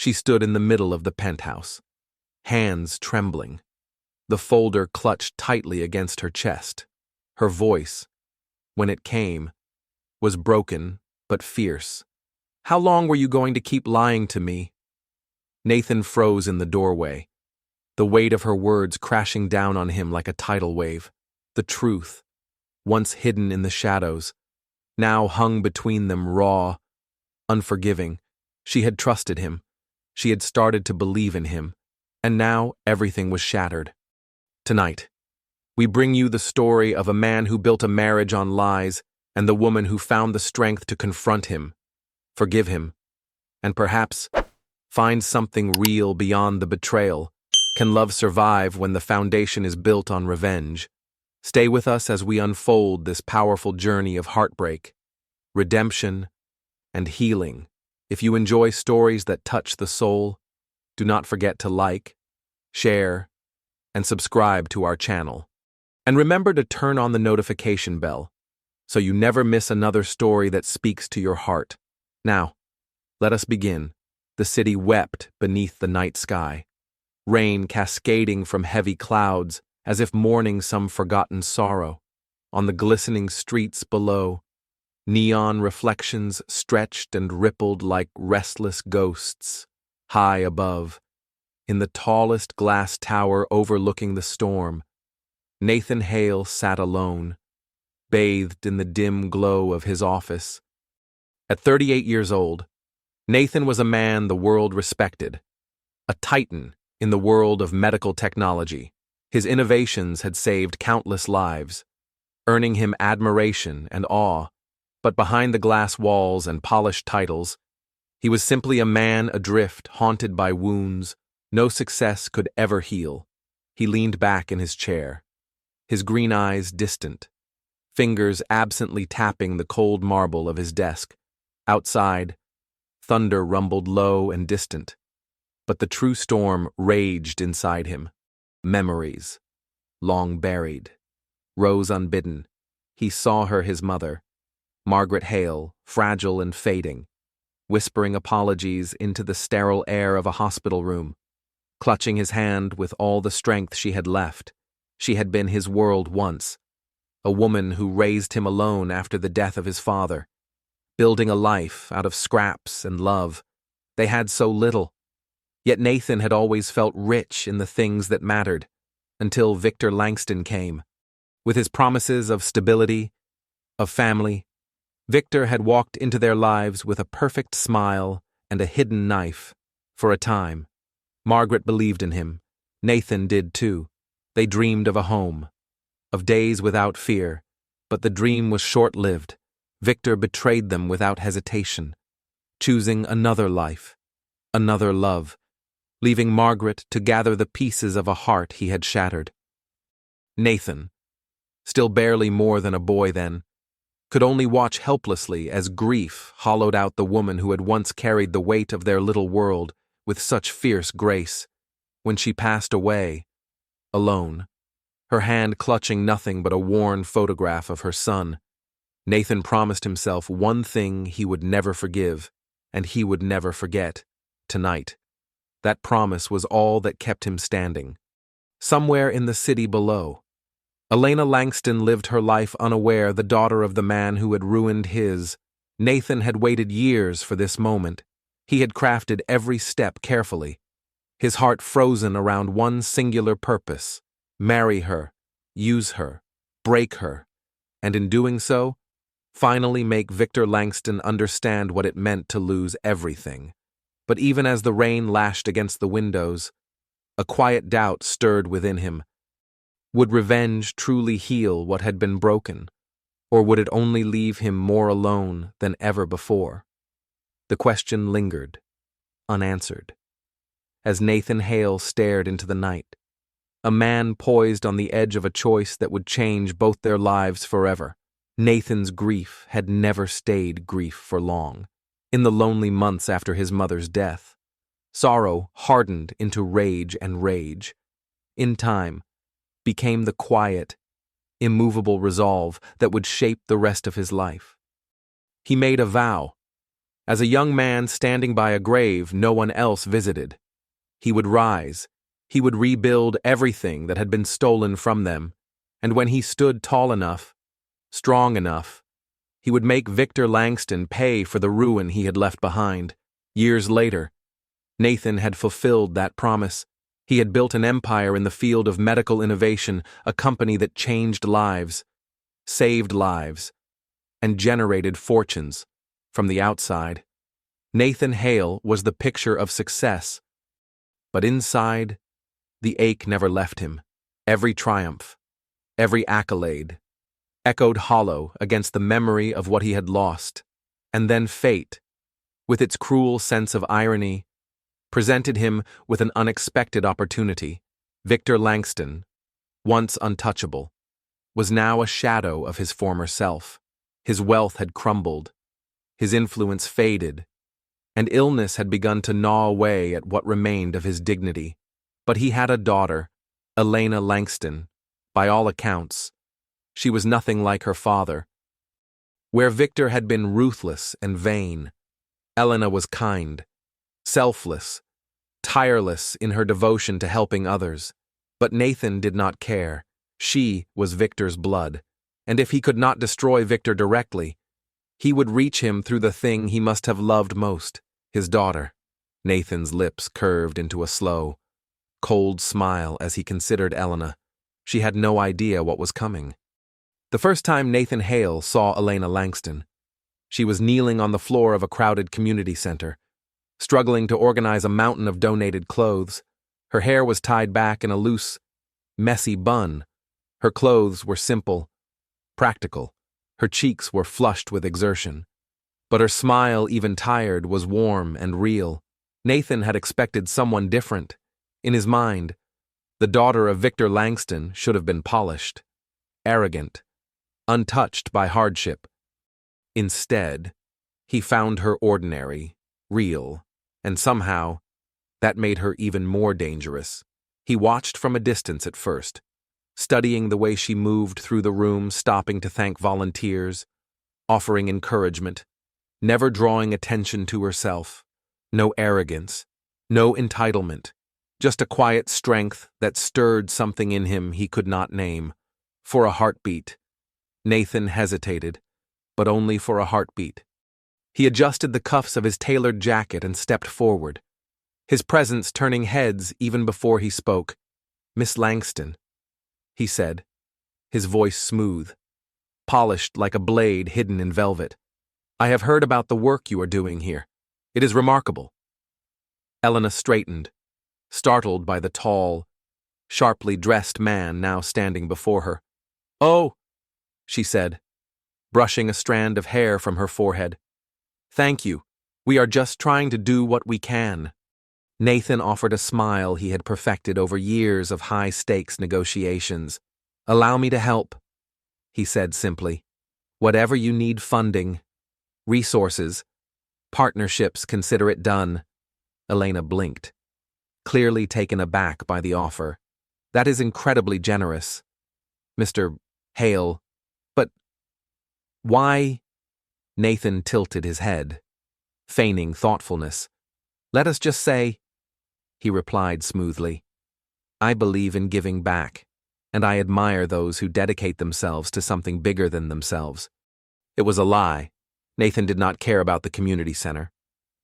She stood in the middle of the penthouse, hands trembling, the folder clutched tightly against her chest. Her voice, when it came, was broken but fierce. "How long were you going to keep lying to me?" Nathan froze in the doorway, the weight of her words crashing down on him like a tidal wave. The truth, once hidden in the shadows, now hung between them raw, unforgiving. She had trusted him. She had started to believe in him. And now everything was shattered. Tonight, we bring you the story of a man who built a marriage on lies and the woman who found the strength to confront him, forgive him, and perhaps find something real beyond the betrayal. Can love survive when the foundation is built on revenge? Stay with us as we unfold this powerful journey of heartbreak, redemption, and healing. If you enjoy stories that touch the soul, do not forget to like, share, and subscribe to our channel. And remember to turn on the notification bell so you never miss another story that speaks to your heart. Now, let us begin. The city wept beneath the night sky, rain cascading from heavy clouds as if mourning some forgotten sorrow. On the glistening streets below, neon reflections stretched and rippled like restless ghosts. High above, in the tallest glass tower overlooking the storm, Nathan Hale sat alone, bathed in the dim glow of his office. At 38 years old, Nathan was a man the world respected, a titan in the world of medical technology. His innovations had saved countless lives, earning him admiration and awe. But behind the glass walls and polished titles, he was simply a man adrift, haunted by wounds no success could ever heal. He leaned back in his chair, his green eyes distant, fingers absently tapping the cold marble of his desk. Outside, thunder rumbled low and distant, but the true storm raged inside him. Memories, long buried, rose unbidden. He saw her, his mother, Margaret Hale, fragile and fading, whispering apologies into the sterile air of a hospital room. Clutching his hand with all the strength she had left, she had been his world once, a woman who raised him alone after the death of his father, building a life out of scraps and love. They had so little, yet Nathan had always felt rich in the things that mattered, until Victor Langston came. With his promises of stability, of family, Victor had walked into their lives with a perfect smile and a hidden knife. For a time, Margaret believed in him. Nathan did too. They dreamed of a home, of days without fear, but the dream was short-lived. Victor betrayed them without hesitation, choosing another life, another love, leaving Margaret to gather the pieces of a heart he had shattered. Nathan, still barely more than a boy then, could only watch helplessly as grief hollowed out the woman who had once carried the weight of their little world with such fierce grace. When she passed away, alone, her hand clutching nothing but a worn photograph of her son, Nathan promised himself one thing he would never forgive, and he would never forget. Tonight, that promise was all that kept him standing. Somewhere in the city below, Elena Langston lived her life unaware, the daughter of the man who had ruined his. Nathan had waited years for this moment. He had crafted every step carefully, his heart frozen around one singular purpose: marry her, use her, break her, and in doing so, finally make Victor Langston understand what it meant to lose everything. But even as the rain lashed against the windows, a quiet doubt stirred within him. Would revenge truly heal what had been broken, or would it only leave him more alone than ever before? The question lingered, unanswered, as Nathan Hale stared into the night, a man poised on the edge of a choice that would change both their lives forever. Nathan's grief had never stayed grief for long. In the lonely months after his mother's death, sorrow hardened into rage, and rage, in time, became the quiet, immovable resolve that would shape the rest of his life. He made a vow, As a young man standing by a grave no one else visited, he would rise, he would rebuild everything that had been stolen from them, and when he stood tall enough, strong enough, he would make Victor Langston pay for the ruin he had left behind. Years later, Nathan had fulfilled that promise. He had built an empire in the field of medical innovation, a company that changed lives, saved lives, and generated fortunes from the outside. Nathan Hale was the picture of success, but inside, the ache never left him. Every triumph, every accolade, echoed hollow against the memory of what he had lost. And then fate, with its cruel sense of irony, presented him with an unexpected opportunity. Victor Langston, once untouchable, was now a shadow of his former self. His wealth had crumbled, his influence faded, and illness had begun to gnaw away at what remained of his dignity. But he had a daughter, Elena Langston. By all accounts, she was nothing like her father. Where Victor had been ruthless and vain, Elena was kind, selfless, tireless in her devotion to helping others. But Nathan did not care. She was Victor's blood, and if he could not destroy Victor directly, he would reach him through the thing he must have loved most, his daughter. Nathan's lips curved into a slow, cold smile as he considered Elena. She had no idea what was coming. The first time Nathan Hale saw Elena Langston, she was kneeling on the floor of a crowded community center, struggling to organize a mountain of donated clothes. Her hair was tied back in a loose, messy bun. Her clothes were simple, practical. Her cheeks were flushed with exertion. But her smile, even tired, was warm and real. Nathan had expected someone different. In his mind, the daughter of Victor Langston should have been polished, arrogant, untouched by hardship. Instead, he found her ordinary, real, and somehow, that made her even more dangerous. He watched from a distance at first, studying the way she moved through the room, stopping to thank volunteers, offering encouragement, never drawing attention to herself. No arrogance, no entitlement, just a quiet strength that stirred something in him he could not name. For a heartbeat, Nathan hesitated, but only for a heartbeat. He adjusted the cuffs of his tailored jacket and stepped forward, his presence turning heads even before he spoke. "Miss Langston," he said, his voice smooth, polished like a blade hidden in velvet. "I have heard about the work you are doing here. It is remarkable." Elena straightened, startled by the tall, sharply dressed man now standing before her. "Oh," she said, brushing a strand of hair from her forehead. "Thank you. We are just trying to do what we can." Nathan offered a smile he had perfected over years of high-stakes negotiations. "Allow me to help," he said simply. "Whatever you need, funding, resources, partnerships, consider it done." Elena blinked, clearly taken aback by the offer. "That is incredibly generous, Mr. Hale. But why?" Nathan tilted his head, feigning thoughtfulness. "Let us just say," he replied smoothly, "I believe in giving back, and I admire those who dedicate themselves to something bigger than themselves." It was a lie. Nathan did not care about the community center,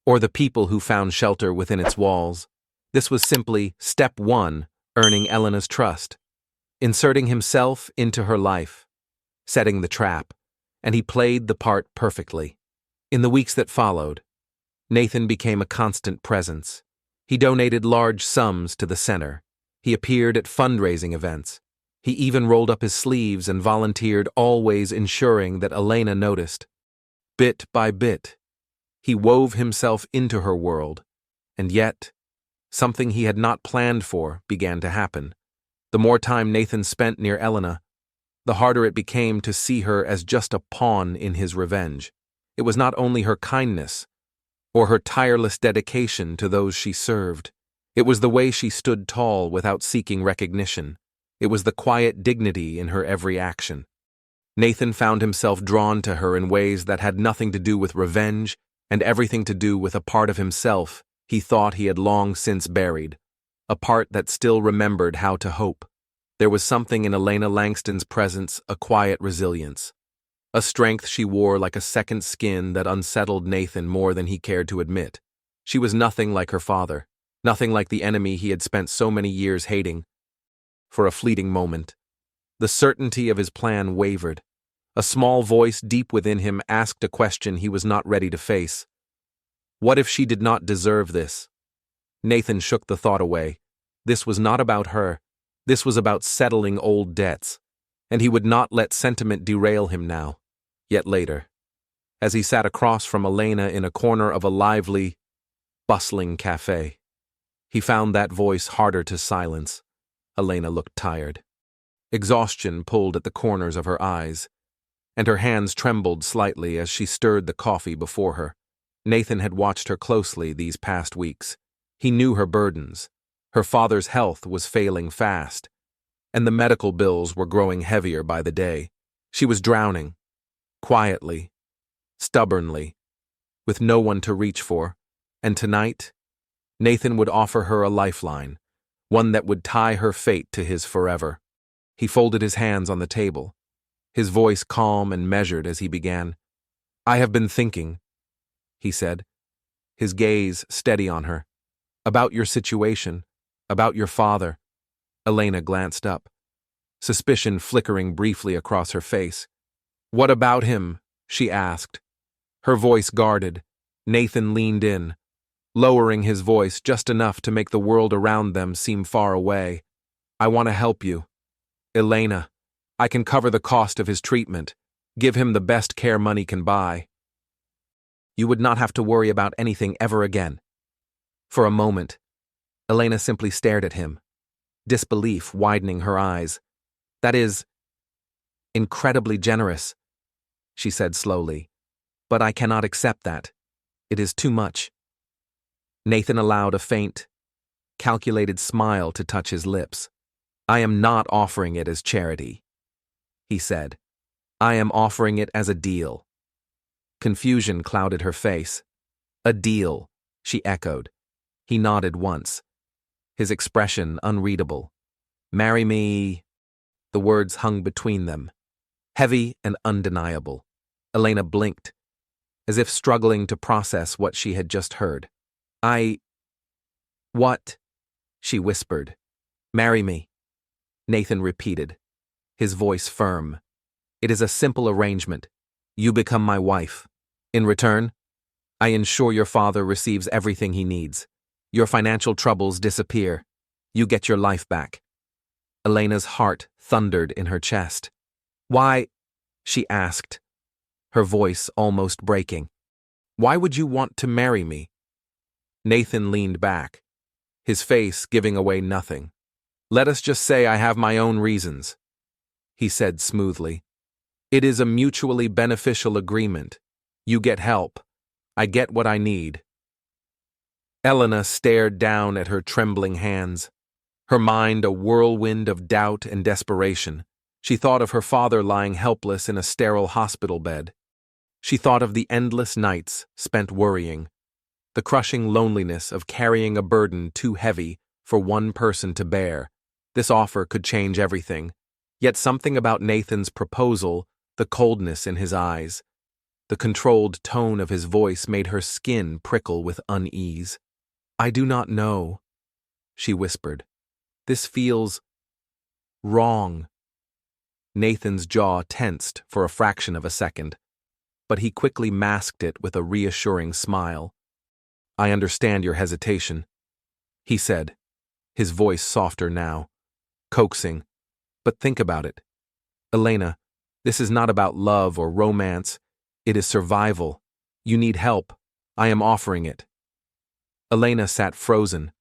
or the people who found shelter within its walls. This was simply step one, earning Elena's trust, inserting himself into her life, setting the trap, and he played the part perfectly. In the weeks that followed, Nathan became a constant presence. He donated large sums to the center. He appeared at fundraising events. He even rolled up his sleeves and volunteered, always ensuring that Elena noticed. Bit by bit, he wove himself into her world, and yet, something he had not planned for began to happen. The more time Nathan spent near Elena, the harder it became to see her as just a pawn in his revenge. It was not only her kindness, or her tireless dedication to those she served. It was the way she stood tall without seeking recognition. It was the quiet dignity in her every action. Nathan found himself drawn to her in ways that had nothing to do with revenge and everything to do with a part of himself he thought he had long since buried, a part that still remembered how to hope. There was something in Elena Langston's presence, a quiet resilience, a strength she wore like a second skin that unsettled Nathan more than he cared to admit. She was nothing like her father, nothing like the enemy he had spent so many years hating. For a fleeting moment, the certainty of his plan wavered. A small voice deep within him asked a question he was not ready to face. What if she did not deserve this? Nathan shook the thought away. This was not about her. This was about settling old debts, and he would not let sentiment derail him now. Yet later, as he sat across from Elena in a corner of a lively, bustling cafe, he found that voice harder to silence. Elena looked tired. Exhaustion pulled at the corners of her eyes, and her hands trembled slightly as she stirred the coffee before her. Nathan had watched her closely these past weeks. He knew her burdens. Her father's health was failing fast, and the medical bills were growing heavier by the day. She was drowning, quietly, stubbornly, with no one to reach for, and tonight, Nathan would offer her a lifeline, one that would tie her fate to his forever. He folded his hands on the table, his voice calm and measured as he began. "I have been thinking," he said, his gaze steady on her, "about your situation, about your father." Elena glanced up, suspicion flickering briefly across her face. "What about him?" she asked. Her voice guarded. Nathan leaned in, lowering his voice just enough to make the world around them seem far away. "I want to help you. Elena, I can cover the cost of his treatment, give him the best care money can buy. You would not have to worry about anything ever again." For a moment, Elena simply stared at him, disbelief widening her eyes. "That is incredibly generous," she said slowly, "but I cannot accept that. It is too much." Nathan allowed a faint, calculated smile to touch his lips. "I am not offering it as charity," he said. "I am offering it as a deal." Confusion clouded her face. "A deal," she echoed. He nodded once, his expression unreadable. "Marry me." The words hung between them, heavy and undeniable. Elena blinked, as if struggling to process what she had just heard. What?" she whispered. "Marry me," Nathan repeated, his voice firm. "It is a simple arrangement. You become my wife. In return, I ensure your father receives everything he needs. Your financial troubles disappear. You get your life back." Elena's heart thundered in her chest. "Why?" she asked, her voice almost breaking. "Why would you want to marry me?" Nathan leaned back, his face giving away nothing. "Let us just say I have my own reasons," he said smoothly. "It is a mutually beneficial agreement. You get help. I get what I need." Elena stared down at her trembling hands, her mind a whirlwind of doubt and desperation. She thought of her father lying helpless in a sterile hospital bed. She thought of the endless nights spent worrying, the crushing loneliness of carrying a burden too heavy for one person to bear. This offer could change everything. Yet something about Nathan's proposal, the coldness in his eyes, the controlled tone of his voice made her skin prickle with unease. "I do not know," she whispered. "This feels wrong." Nathan's jaw tensed for a fraction of a second, but he quickly masked it with a reassuring smile. "I understand your hesitation," he said, his voice softer now, coaxing. "But think about it. Elena, this is not about love or romance. It is survival. You need help. I am offering it." Elena sat frozen,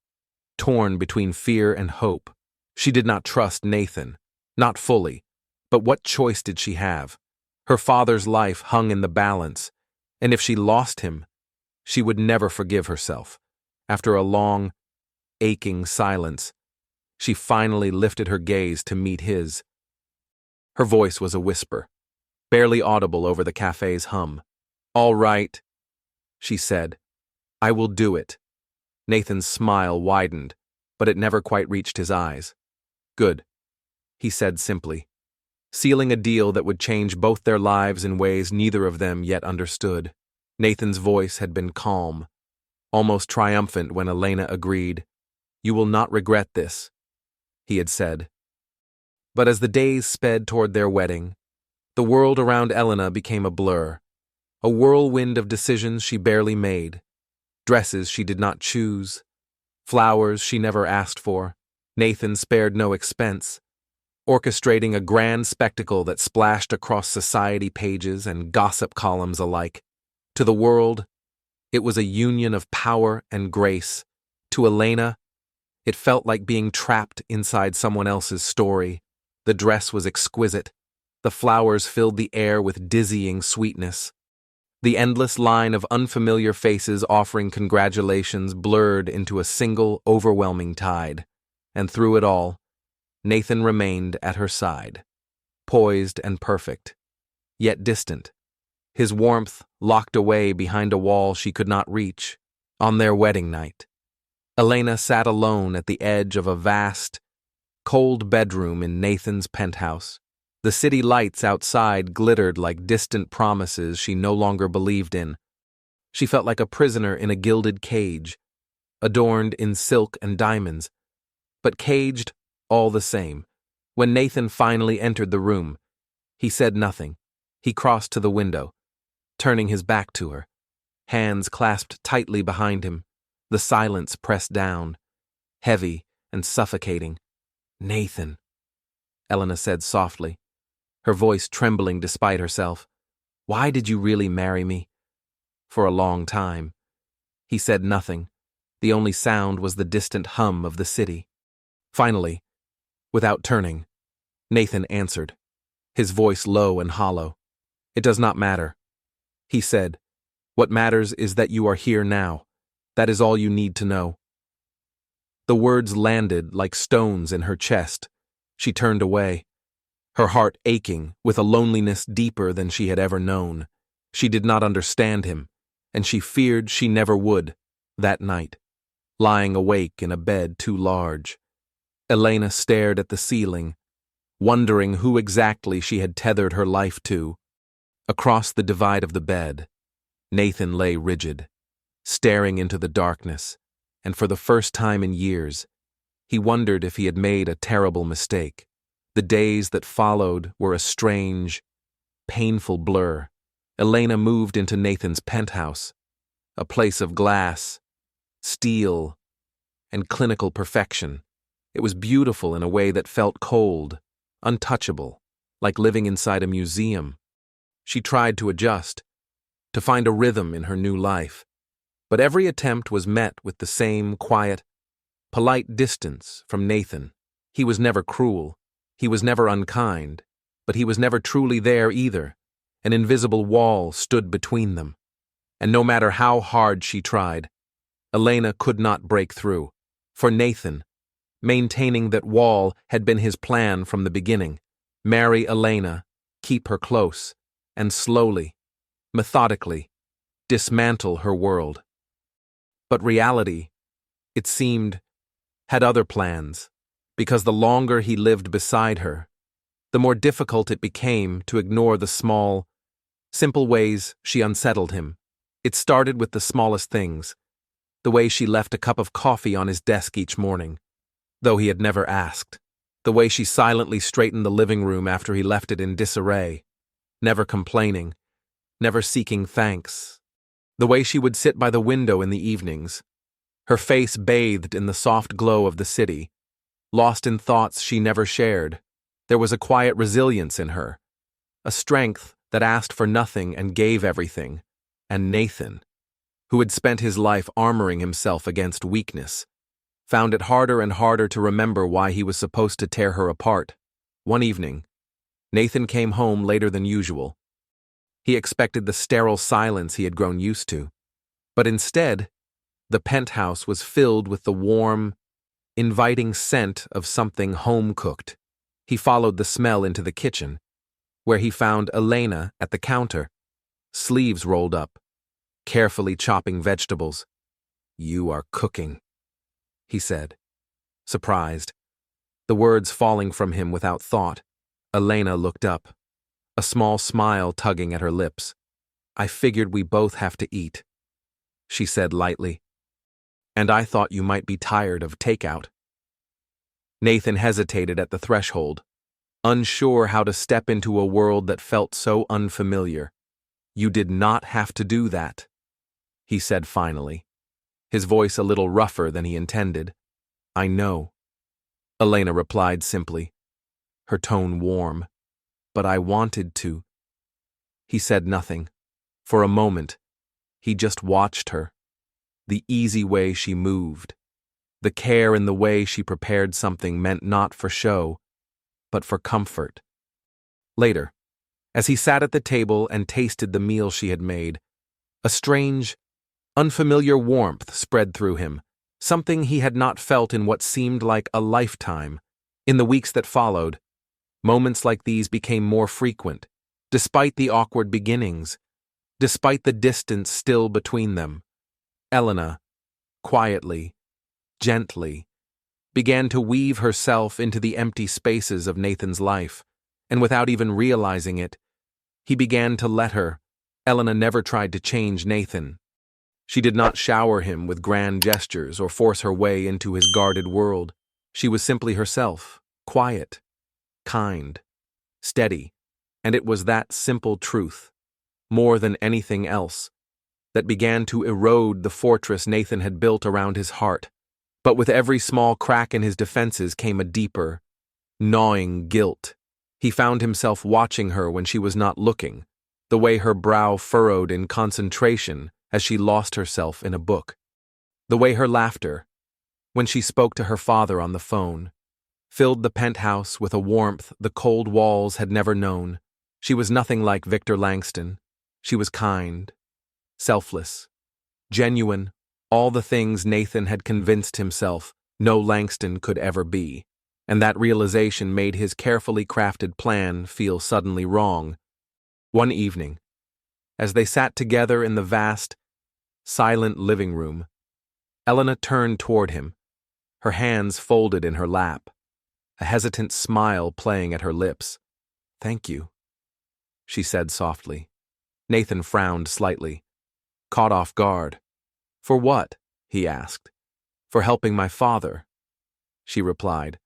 torn between fear and hope. She did not trust Nathan, not fully, but what choice did she have? Her father's life hung in the balance, and if she lost him, she would never forgive herself. After a long, aching silence, she finally lifted her gaze to meet his. Her voice was a whisper, barely audible over the cafe's hum. "All right," she said. I will do it. Nathan's smile widened, but it never quite reached his eyes. Good, he said simply, sealing a deal that would change both their lives in ways neither of them yet understood. Nathan's voice had been calm, almost triumphant when Elena agreed. You will not regret this, he had said. But as the days sped toward their wedding, the world around Elena became a blur, a whirlwind of decisions she barely made, dresses she did not choose, flowers she never asked for. Nathan spared no expense, orchestrating a grand spectacle that splashed across society pages and gossip columns alike. To the world, it was a union of power and grace. To Elena, it felt like being trapped inside someone else's story. The dress was exquisite. The flowers filled the air with dizzying sweetness. The endless line of unfamiliar faces offering congratulations blurred into a single, overwhelming tide. And through it all, Nathan remained at her side, poised and perfect, yet distant, his warmth locked away behind a wall she could not reach. On their wedding night, Elena sat alone at the edge of a vast, cold bedroom in Nathan's penthouse. The city lights outside glittered like distant promises she no longer believed in. She felt like a prisoner in a gilded cage, adorned in silk and diamonds, but caged all the same. When Nathan finally entered the room, he said nothing. He crossed to the window, turning his back to her, hands clasped tightly behind him, the silence pressed down, heavy and suffocating. Nathan, Elena said softly, her voice trembling despite herself. Why did you really marry me? For a long time. He said nothing. The only sound was the distant hum of the city. Finally, without turning, Nathan answered, his voice low and hollow. It does not matter, he said. What matters is that you are here now. That is all you need to know. The words landed like stones in her chest. She turned away, her heart aching with a loneliness deeper than she had ever known. She did not understand him, and she feared she never would, that night, lying awake in a bed too large. Elena stared at the ceiling, wondering who exactly she had tethered her life to. Across the divide of the bed, Nathan lay rigid, staring into the darkness, and for the first time in years, he wondered if he had made a terrible mistake. The days that followed were a strange, painful blur. Elena moved into Nathan's penthouse, a place of glass, steel, and clinical perfection. It was beautiful in a way that felt cold, untouchable, like living inside a museum. She tried to adjust, to find a rhythm in her new life, but every attempt was met with the same quiet, polite distance from Nathan. He was never cruel, he was never unkind, but he was never truly there either. An invisible wall stood between them, and no matter how hard she tried, Elena could not break through. For Nathan, maintaining that wall had been his plan from the beginning. Marry Elena, keep her close, and slowly, methodically, dismantle her world. But reality, it seemed, had other plans, because the longer he lived beside her, the more difficult it became to ignore the small, simple ways she unsettled him. It started with the smallest things, the way she left a cup of coffee on his desk each morning, though he had never asked, the way she silently straightened the living room after he left it in disarray, never complaining, never seeking thanks, the way she would sit by the window in the evenings, her face bathed in the soft glow of the city, lost in thoughts she never shared. There was a quiet resilience in her, a strength that asked for nothing and gave everything. And Nathan, who had spent his life armoring himself against weakness, found it harder and harder to remember why he was supposed to tear her apart. One evening, Nathan came home later than usual. He expected the sterile silence he had grown used to, but instead, the penthouse was filled with the warm, inviting scent of something home-cooked. He followed the smell into the kitchen, where he found Elena at the counter, sleeves rolled up, carefully chopping vegetables. "You are cooking," he said, surprised, the words falling from him without thought. Elena looked up, a small smile tugging at her lips. "I figured we both have to eat," she said lightly. "And I thought you might be tired of takeout." Nathan hesitated at the threshold, unsure how to step into a world that felt so unfamiliar. "You did not have to do that," he said finally, his voice a little rougher than he intended. "I know," Elena replied simply, her tone warm. "But I wanted to." He said nothing. For a moment, he just watched her. The easy way she moved, the care in the way she prepared something meant not for show, but for comfort. Later, as he sat at the table and tasted the meal she had made, a strange, unfamiliar warmth spread through him, something he had not felt in what seemed like a lifetime. In the weeks that followed, moments like these became more frequent, despite the awkward beginnings, despite the distance still between them. Elena, quietly, gently, began to weave herself into the empty spaces of Nathan's life, and without even realizing it, he began to let her. Elena never tried to change Nathan. She did not shower him with grand gestures or force her way into his guarded world. She was simply herself, quiet, kind, steady, and it was that simple truth, more than anything else, that began to erode the fortress Nathan had built around his heart. But with every small crack in his defenses came a deeper, gnawing guilt. He found himself watching her when she was not looking, the way her brow furrowed in concentration as she lost herself in a book, the way her laughter, when she spoke to her father on the phone, filled the penthouse with a warmth the cold walls had never known. She was nothing like Victor Langston. She was kind, selfless, genuine, all the things Nathan had convinced himself no Langston could ever be, and that realization made his carefully crafted plan feel suddenly wrong. One evening, as they sat together in the vast, silent living room, Elena turned toward him, her hands folded in her lap, a hesitant smile playing at her lips. "Thank you," she said softly. Nathan frowned slightly, caught off guard. "For what?" he asked. "For helping my father," she replied,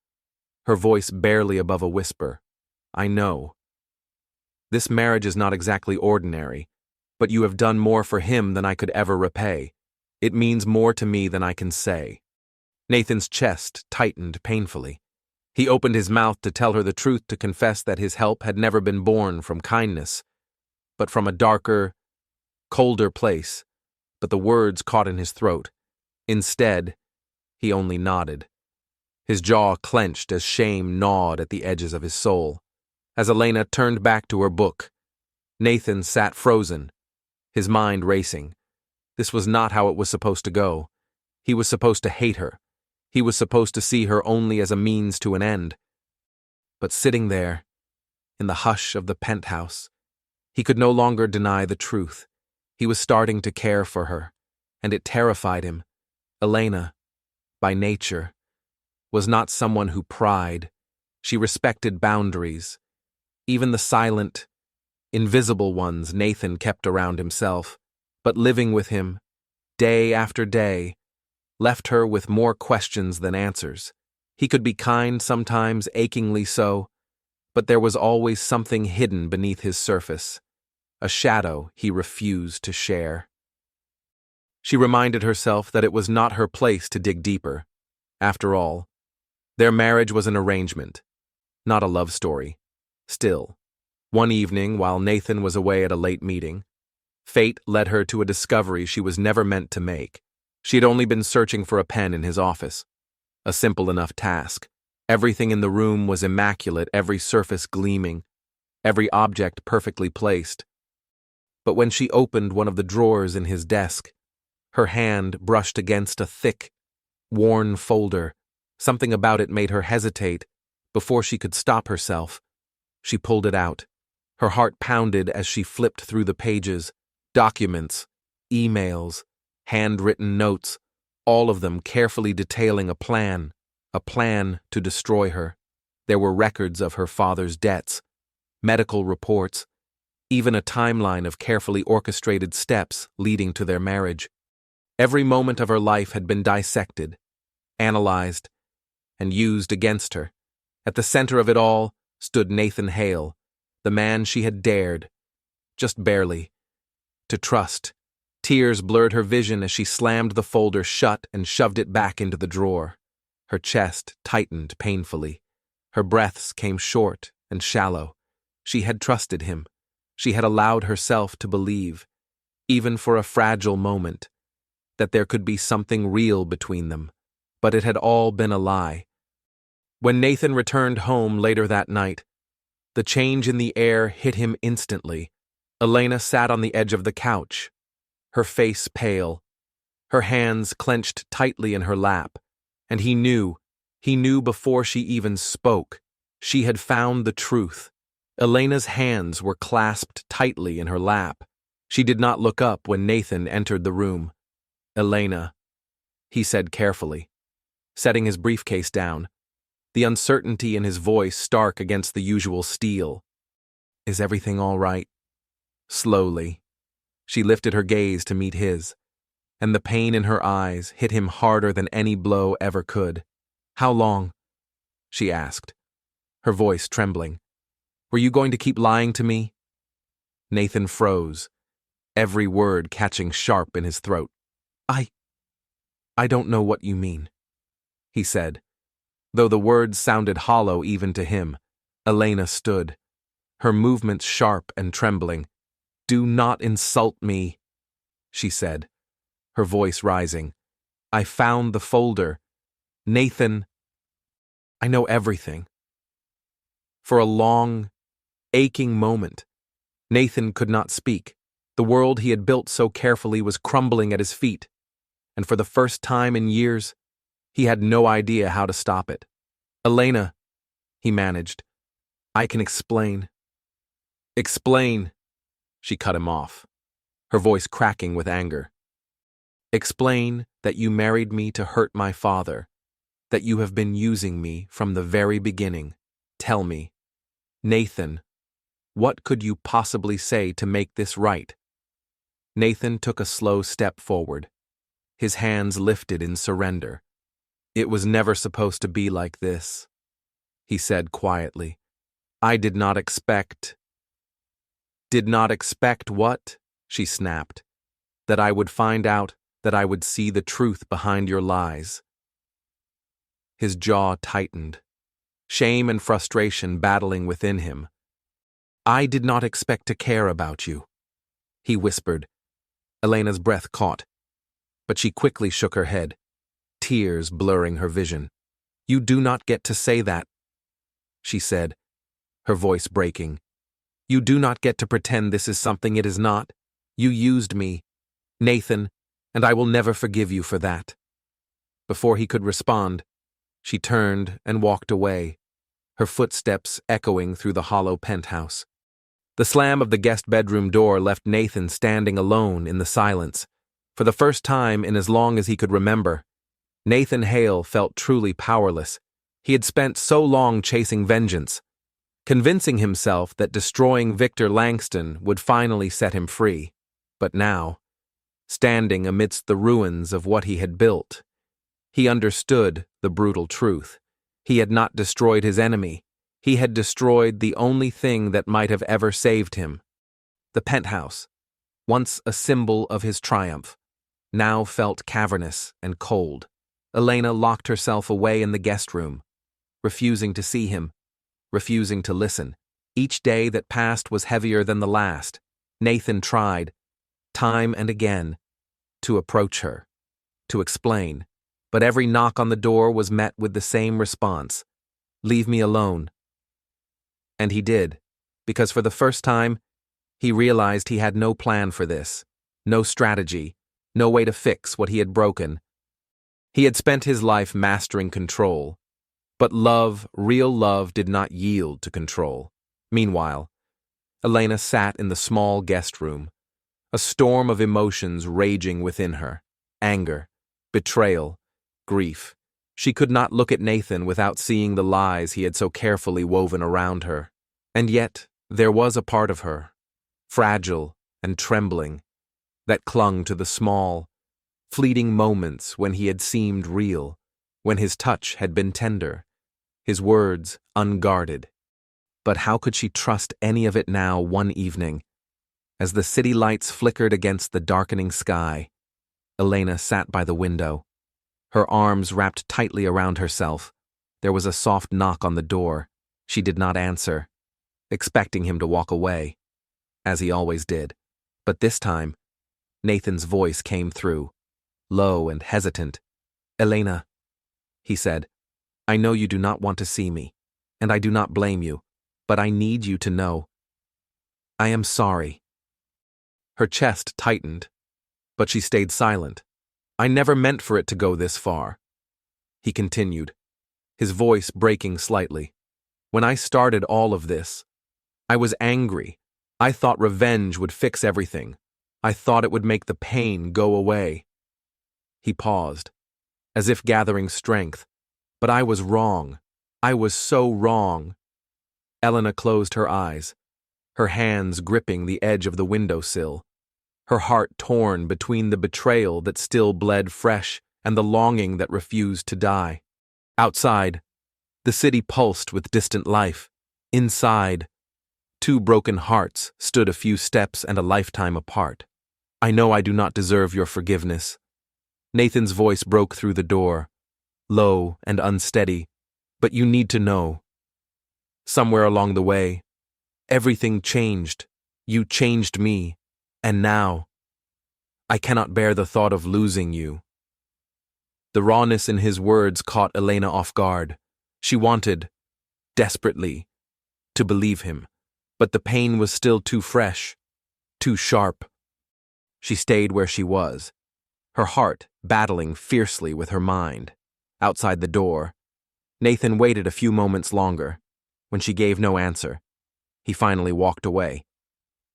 her voice barely above a whisper. "I know. This marriage is not exactly ordinary, but you have done more for him than I could ever repay. It means more to me than I can say." Nathan's chest tightened painfully. He opened his mouth to tell her the truth, to confess that his help had never been born from kindness, but from a darker, colder place, but the words caught in his throat. Instead, he only nodded. His jaw clenched as shame gnawed at the edges of his soul. As Elena turned back to her book, Nathan sat frozen, his mind racing. This was not how it was supposed to go. He was supposed to hate her. He was supposed to see her only as a means to an end. But sitting there, in the hush of the penthouse, he could no longer deny the truth. He was starting to care for her, and it terrified him. Elena, by nature, was not someone who pried. She respected boundaries, even the silent, invisible ones Nathan kept around himself. But living with him, day after day, left her with more questions than answers. He could be kind sometimes, achingly so, but there was always something hidden beneath his surface, a shadow he refused to share. She reminded herself that it was not her place to dig deeper. After all, their marriage was an arrangement, not a love story. Still, one evening while Nathan was away at a late meeting, fate led her to a discovery she was never meant to make. She had only been searching for a pen in his office. A simple enough task. Everything in the room was immaculate, every surface gleaming, every object perfectly placed. But when she opened one of the drawers in his desk, her hand brushed against a thick, worn folder. Something about it made her hesitate. Before she could stop herself, she pulled it out. Her heart pounded as she flipped through the pages. Documents, emails, handwritten notes, all of them carefully detailing a plan to destroy her. There were records of her father's debts, medical reports, even a timeline of carefully orchestrated steps leading to their marriage. Every moment of her life had been dissected, analyzed, and used against her. At the center of it all stood Nathan Hale, the man she had dared, just barely, to trust. Tears blurred her vision as she slammed the folder shut and shoved it back into the drawer. Her chest tightened painfully. Her breaths came short and shallow. She had trusted him. She had allowed herself to believe, even for a fragile moment, that there could be something real between them. But it had all been a lie. When Nathan returned home later that night, the change in the air hit him instantly. Elena sat on the edge of the couch, her face pale, her hands clenched tightly in her lap, and he knew before she even spoke, she had found the truth. Elena's hands were clasped tightly in her lap. She did not look up when Nathan entered the room. "Elena," he said carefully, setting his briefcase down, the uncertainty in his voice stark against the usual steel. "Is everything all right?" Slowly, she lifted her gaze to meet his, and the pain in her eyes hit him harder than any blow ever could. "How long?" she asked, her voice trembling. "Were you going to keep lying to me?" Nathan froze, every word catching sharp in his throat. I don't know what you mean," he said. Though the words sounded hollow even to him, Elena stood, her movements sharp and trembling. "Do not insult me," she said, her voice rising. "I found the folder. Nathan, I know everything." For a long, aching moment, Nathan could not speak. The world he had built so carefully was crumbling at his feet, and for the first time in years, he had no idea how to stop it. "Elena," he managed, "I can explain." "Explain," she cut him off, her voice cracking with anger. "Explain that you married me to hurt my father, that you have been using me from the very beginning. Tell me, Nathan, what could you possibly say to make this right?" Nathan took a slow step forward, his hands lifted in surrender. "It was never supposed to be like this," he said quietly. "I did not expect—" "Did not expect what?" she snapped. "That I would find out, that I would see the truth behind your lies." His jaw tightened, shame and frustration battling within him. "I did not expect to care about you," he whispered. Elena's breath caught, but she quickly shook her head, tears blurring her vision. "You do not get to say that," she said, her voice breaking. "You do not get to pretend this is something it is not. You used me, Nathan, and I will never forgive you for that." Before he could respond, she turned and walked away, her footsteps echoing through the hollow penthouse. The slam of the guest bedroom door left Nathan standing alone in the silence. For the first time in as long as he could remember, Nathan Hale felt truly powerless. He had spent so long chasing vengeance, convincing himself that destroying Victor Langston would finally set him free. But now, standing amidst the ruins of what he had built, he understood the brutal truth. He had not destroyed his enemy. He had destroyed the only thing that might have ever saved him. The penthouse, once a symbol of his triumph, now felt cavernous and cold. Elena locked herself away in the guest room, refusing to see him, refusing to listen. Each day that passed was heavier than the last. Nathan tried, time and again, to approach her, to explain, but every knock on the door was met with the same response: "Leave me alone." And he did, because for the first time, he realized he had no plan for this, no strategy, no way to fix what he had broken. He had spent his life mastering control, but love, real love, did not yield to control. Meanwhile, Elena sat in the small guest room, a storm of emotions raging within her. Anger, betrayal, grief. She could not look at Nathan without seeing the lies he had so carefully woven around her. And yet, there was a part of her, fragile and trembling, that clung to the small, fleeting moments when he had seemed real, when his touch had been tender, his words unguarded. But how could she trust any of it now one evening? As the city lights flickered against the darkening sky, Elena sat by the window, her arms wrapped tightly around herself. There was a soft knock on the door. She did not answer, expecting him to walk away, as he always did. But this time, Nathan's voice came through, low and hesitant. "Elena," he said, "I know you do not want to see me, and I do not blame you, but I need you to know. I am sorry." Her chest tightened, but she stayed silent. "I never meant for it to go this far," he continued, his voice breaking slightly. "When I started all of this, I was angry. I thought revenge would fix everything. I thought it would make the pain go away." He paused, as if gathering strength. "But I was wrong. I was so wrong." Elena closed her eyes, her hands gripping the edge of the windowsill, her heart torn between the betrayal that still bled fresh and the longing that refused to die. Outside, the city pulsed with distant life. Inside, two broken hearts stood a few steps and a lifetime apart. "I know I do not deserve your forgiveness." Nathan's voice broke through the door, low and unsteady, "but you need to know. Somewhere along the way, everything changed. You changed me, and now, I cannot bear the thought of losing you." The rawness in his words caught Elena off guard. She wanted, desperately, to believe him, but the pain was still too fresh, too sharp. She stayed where she was, her heart battling fiercely with her mind. Outside the door, Nathan waited a few moments longer. When she gave no answer, he finally walked away,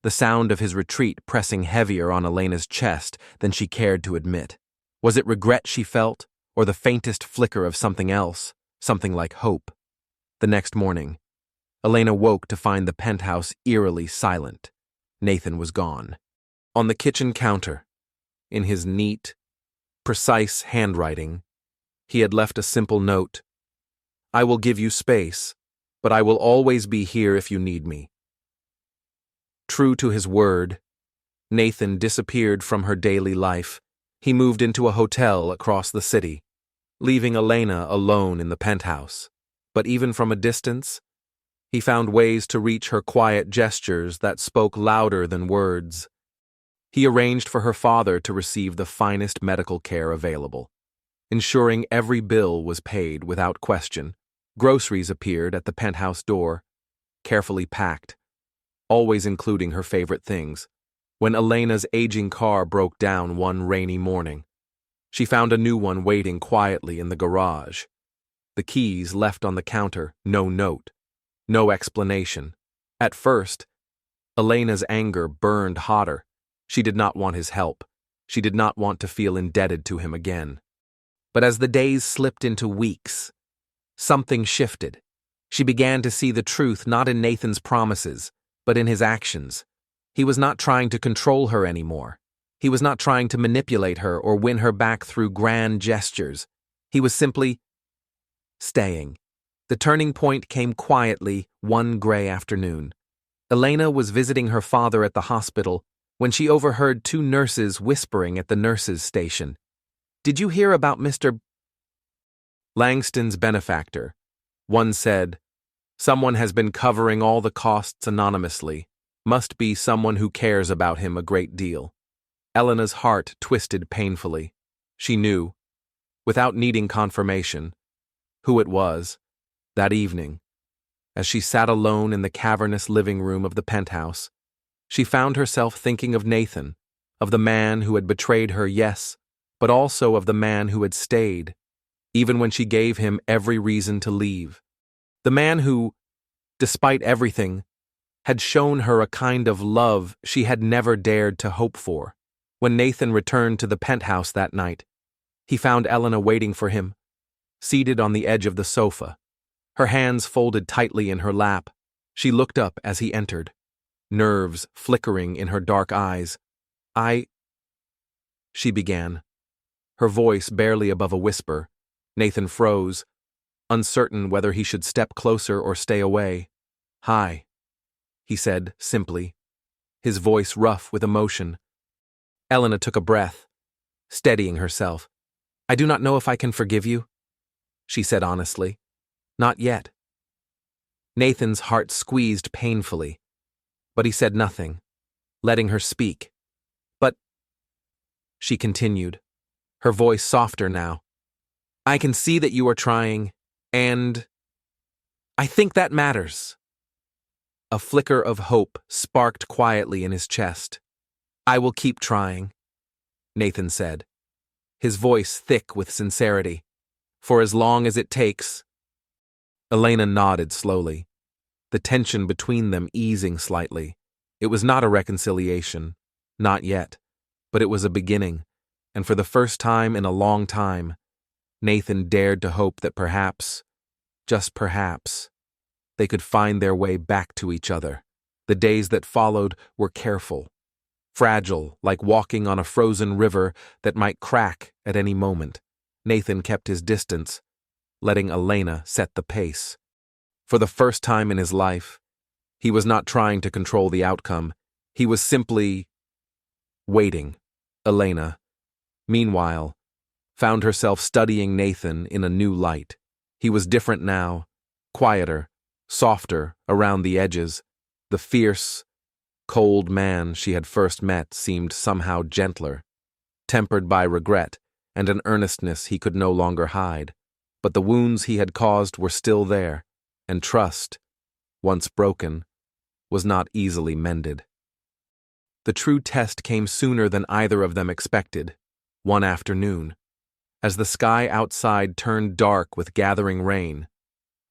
the sound of his retreat pressing heavier on Elena's chest than she cared to admit. Was it regret she felt, or the faintest flicker of something else, something like hope? The next morning, Elena woke to find the penthouse eerily silent. Nathan was gone. On the kitchen counter, in his neat, precise handwriting, he had left a simple note: "I will give you space, but I will always be here if you need me." True to his word, Nathan disappeared from her daily life. He moved into a hotel across the city, leaving Elena alone in the penthouse. But even from a distance, he found ways to reach her quiet gestures that spoke louder than words. He arranged for her father to receive the finest medical care available, ensuring every bill was paid without question. Groceries appeared at the penthouse door, carefully packed, always including her favorite things. When Elena's aging car broke down one rainy morning, she found a new one waiting quietly in the garage. The keys left on the counter, no note, no explanation. At first, Elena's anger burned hotter. She did not want his help. She did not want to feel indebted to him again. But as the days slipped into weeks, something shifted. She began to see the truth not in Nathan's promises, but in his actions. He was not trying to control her anymore. He was not trying to manipulate her or win her back through grand gestures. He was simply staying. The turning point came quietly one gray afternoon. Elena was visiting her father at the hospital when she overheard two nurses whispering at the nurses' station. "Did you hear about Mr. Langston's benefactor?" One said, "Someone has been covering all the costs anonymously. Must be someone who cares about him a great deal." Elena's heart twisted painfully. She knew, without needing confirmation, who it was. That evening, as she sat alone in the cavernous living room of the penthouse, she found herself thinking of Nathan, of the man who had betrayed her, yes, but also of the man who had stayed, even when she gave him every reason to leave. The man who, despite everything, had shown her a kind of love she had never dared to hope for. When Nathan returned to the penthouse that night, he found Elena waiting for him, seated on the edge of the sofa, her hands folded tightly in her lap. She looked up as he entered, nerves flickering in her dark eyes. She began, her voice barely above a whisper. Nathan froze, uncertain whether he should step closer or stay away. "Hi," he said simply, his voice rough with emotion. Elena took a breath, steadying herself. "I do not know if I can forgive you," she said honestly. "Not yet." Nathan's heart squeezed painfully, but he said nothing, letting her speak. "But," she continued, her voice softer now, "I can see that you are trying, and I think that matters." A flicker of hope sparked quietly in his chest. "I will keep trying," Nathan said, his voice thick with sincerity. "For as long as it takes." Elena nodded slowly, the tension between them easing slightly. It was not a reconciliation, not yet, but it was a beginning, and for the first time in a long time, Nathan dared to hope that perhaps, just perhaps, they could find their way back to each other. The days that followed were careful, fragile, like walking on a frozen river that might crack at any moment. Nathan kept his distance, letting Elena set the pace. For the first time in his life, he was not trying to control the outcome. He was simply waiting. Elena, meanwhile, found herself studying Nathan in a new light. He was different now, quieter, softer around the edges. The fierce, cold man she had first met seemed somehow gentler, tempered by regret and an earnestness he could no longer hide. But the wounds he had caused were still there, and trust, once broken, was not easily mended. The true test came sooner than either of them expected, one afternoon. As the sky outside turned dark with gathering rain,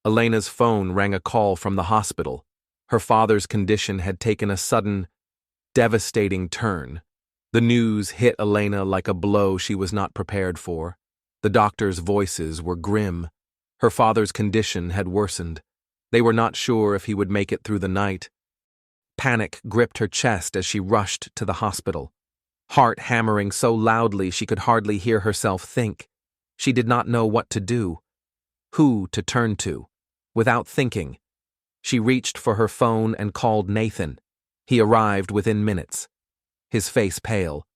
Elena's phone rang a call from the hospital. Her father's condition had taken a sudden, devastating turn. The news hit Elena like a blow she was not prepared for. The doctors' voices were grim. Her father's condition had worsened. They were not sure if he would make it through the night. Panic gripped her chest as she rushed to the hospital, heart hammering so loudly she could hardly hear herself think. She did not know what to do, who to turn to. Without thinking, she reached for her phone and called Nathan. He arrived within minutes, his face pale,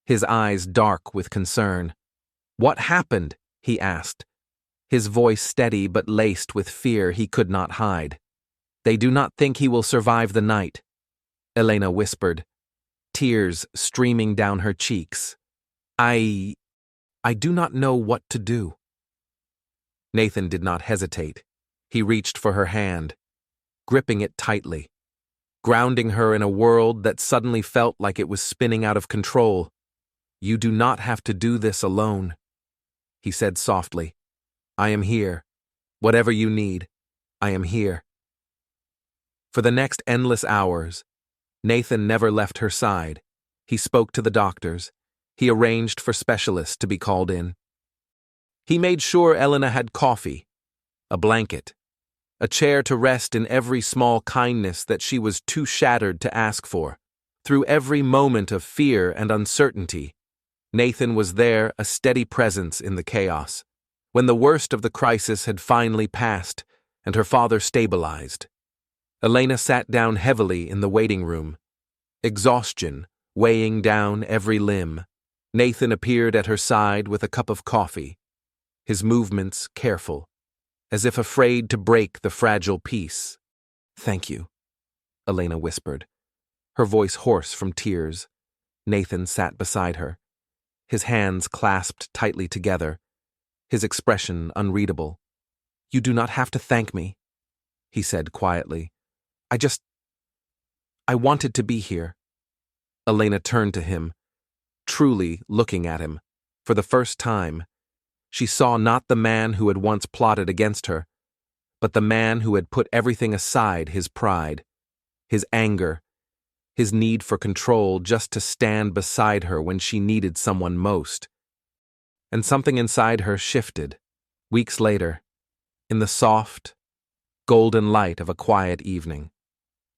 his eyes dark with concern. "What happened?" he asked, his voice steady but laced with fear he could not hide. "They do not think he will survive the night," Elena whispered, tears streaming down her cheeks. I do not know what to do." Nathan did not hesitate. He reached for her hand, gripping it tightly, grounding her in a world that suddenly felt like it was spinning out of control. "You do not have to do this alone," he said softly. "I am here. Whatever you need, I am here." For the next endless hours, Nathan never left her side. He spoke to the doctors. He arranged for specialists to be called in. He made sure Elena had coffee, a blanket, a chair to rest in, every small kindness that she was too shattered to ask for. Through every moment of fear and uncertainty, Nathan was there, a steady presence in the chaos. When the worst of the crisis had finally passed and her father stabilized, Elena sat down heavily in the waiting room, exhaustion weighing down every limb. Nathan appeared at her side with a cup of coffee, his movements careful, as if afraid to break the fragile peace. "Thank you," Elena whispered, her voice hoarse from tears. Nathan sat beside her, his hands clasped tightly together, his expression unreadable. "You do not have to thank me," he said quietly. I wanted to be here." Elena turned to him, truly looking at him. For the first time, she saw not the man who had once plotted against her, but the man who had put everything aside, his pride, his anger, his need for control just to stand beside her when she needed someone most. And something inside her shifted. Weeks later, in the soft, golden light of a quiet evening,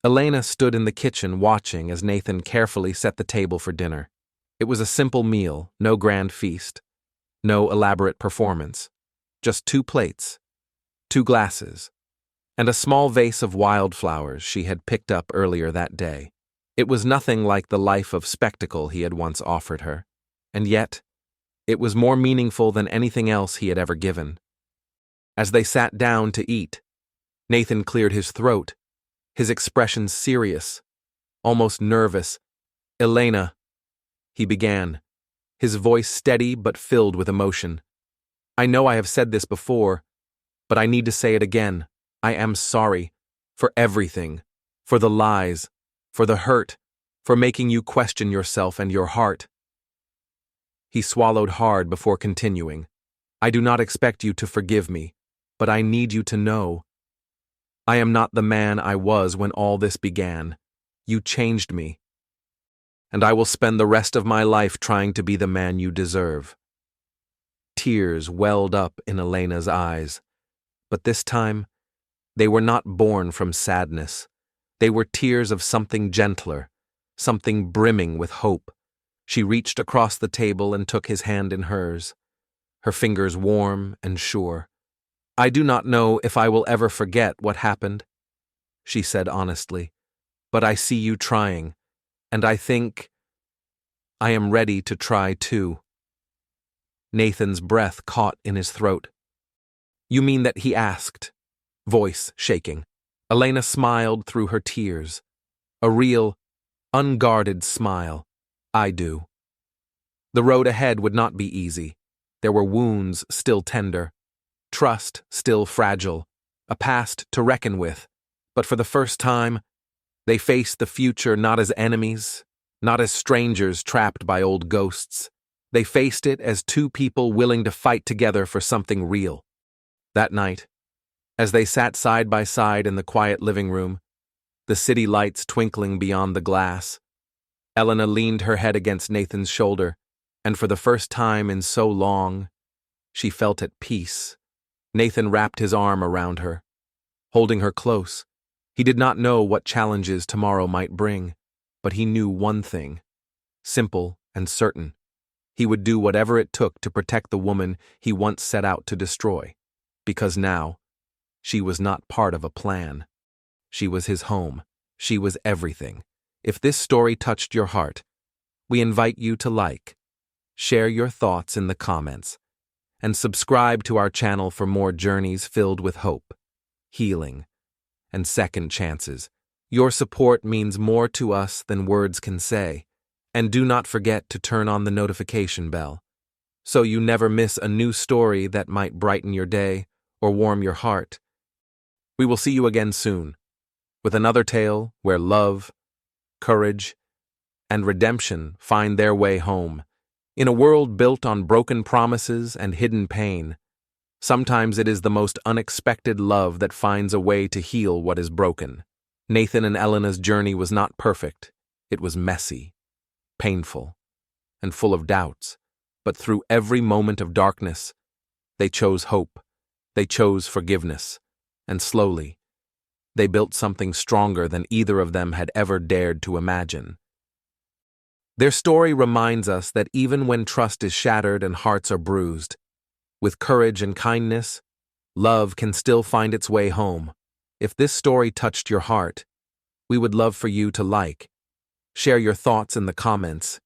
Elena stood in the kitchen watching as Nathan carefully set the table for dinner. It was a simple meal, no grand feast, no elaborate performance, just 2 plates, 2 glasses, and a small vase of wildflowers she had picked up earlier that day. It was nothing like the life of spectacle he had once offered her, and yet, it was more meaningful than anything else he had ever given. As they sat down to eat, Nathan cleared his throat, his expression serious, almost nervous. "Elena," he began, his voice steady but filled with emotion. "I know I have said this before, but I need to say it again. I am sorry for everything, for the lies, for the hurt, for making you question yourself and your heart." He swallowed hard before continuing. "I do not expect you to forgive me, but I need you to know. I am not the man I was when all this began. You changed me. And I will spend the rest of my life trying to be the man you deserve." Tears welled up in Elena's eyes, but this time, they were not born from sadness. They were tears of something gentler, something brimming with hope. She reached across the table and took his hand in hers, her fingers warm and sure. "I do not know if I will ever forget what happened," she said honestly, "but I see you trying, and I think I am ready to try too." Nathan's breath caught in his throat. "You mean that?" he asked, voice shaking. Elena smiled through her tears, a real, unguarded smile. "I do." The road ahead would not be easy. There were wounds still tender, trust still fragile, a past to reckon with, but for the first time, they faced the future not as enemies, not as strangers trapped by old ghosts. They faced it as 2 people willing to fight together for something real. That night, as they sat side by side in the quiet living room, the city lights twinkling beyond the glass, Elena leaned her head against Nathan's shoulder, and for the first time in so long, she felt at peace. Nathan wrapped his arm around her, holding her close. He did not know what challenges tomorrow might bring, but he knew one thing, simple and certain. He would do whatever it took to protect the woman he once set out to destroy, because now, she was not part of a plan. She was his home. She was everything. If this story touched your heart, we invite you to like, share your thoughts in the comments, and subscribe to our channel for more journeys filled with hope, healing, and second chances. Your support means more to us than words can say, and do not forget to turn on the notification bell, so you never miss a new story that might brighten your day or warm your heart. We will see you again soon, with another tale where love, courage, and redemption find their way home. In a world built on broken promises and hidden pain, sometimes it is the most unexpected love that finds a way to heal what is broken. Nathan and Elena's journey was not perfect. It was messy, painful, and full of doubts. But through every moment of darkness, they chose hope, they chose forgiveness, and slowly, they built something stronger than either of them had ever dared to imagine. Their story reminds us that even when trust is shattered and hearts are bruised, with courage and kindness, love can still find its way home. If this story touched your heart, we would love for you to like, share your thoughts in the comments,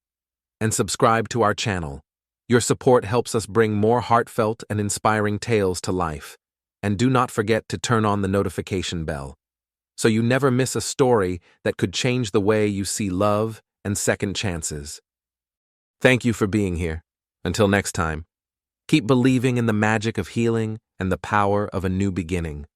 and subscribe to our channel. Your support helps us bring more heartfelt and inspiring tales to life. And do not forget to turn on the notification bell, so you never miss a story that could change the way you see love and second chances. Thank you for being here. Until next time, keep believing in the magic of healing and the power of a new beginning.